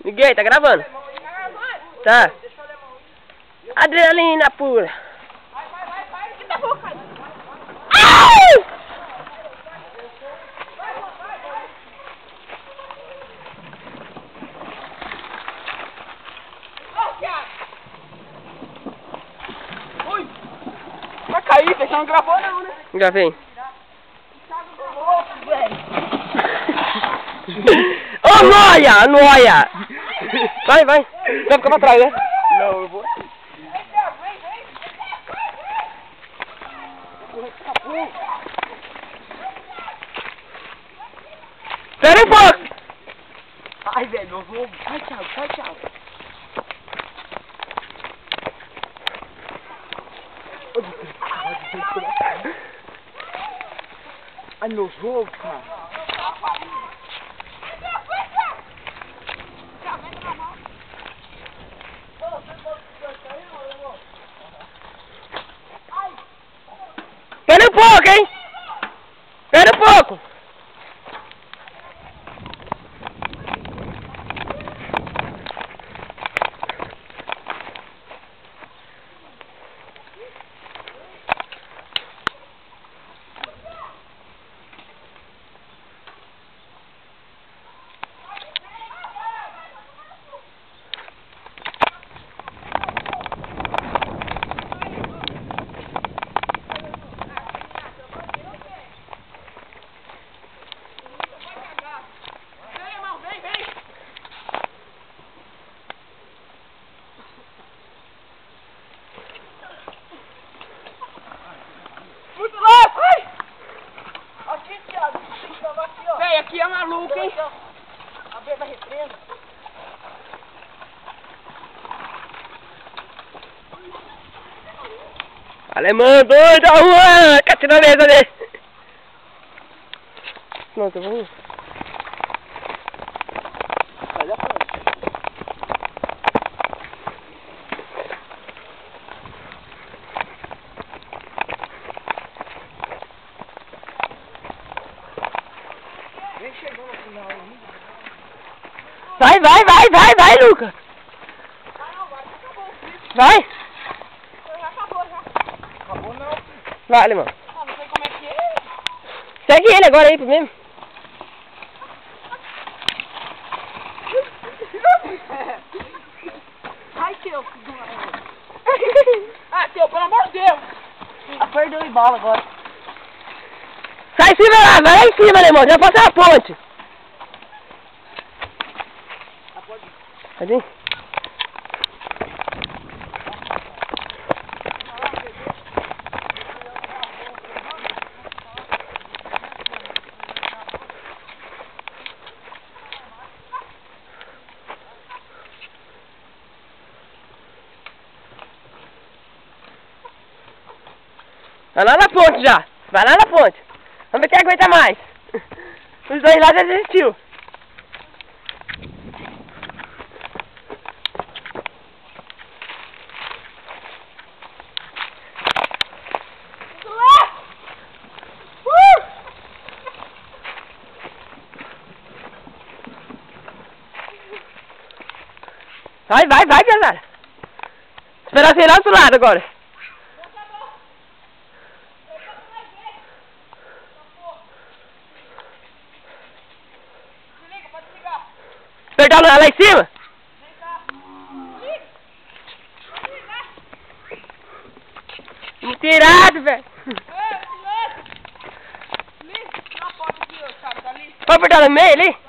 Liguei, tá gravando. Tá. Adrenalina pura. Vai. Que tá bom, cara. Ai! Ui! Vai cair, você não gravou não, né? Gravei. Louco, velho. Ô, noia! Noia! Vai. Vai ficar pra trás, né? Não, eu vou. Espera um pouco! Ai, velho, eu vou. Sai, tchau. Ai, meus ovos, cara. Espera um pouco, hein? Espera um pouco! Véi, aqui é maluco, hein? A beira da represa. Alemão doido, Juan! Catira a mesa dele! Pronto, vamos. Olha a frente. Vem chegando no final aí. Vai, Lucas! Vai! Já acabou, já. Acabou não. Vai, Alemão. Ah, não sei como é que é. Segue ele agora aí primeiro. Ai, teu. Ah, teu, pelo amor de Deus. Ah, perdeu o embalo agora. Sai em cima lá, vai lá em cima, Alemão, já passou a ponte. Ah, pode ir. Cadê? Vai lá na ponte já. Vai lá na ponte. Vamos ver quem aguenta mais. Os dois lá já desistiu. Vai, pesada. Esperar virar do lado agora. Apertar lá em cima? Tirado, velho. Pode apertar no meio ali?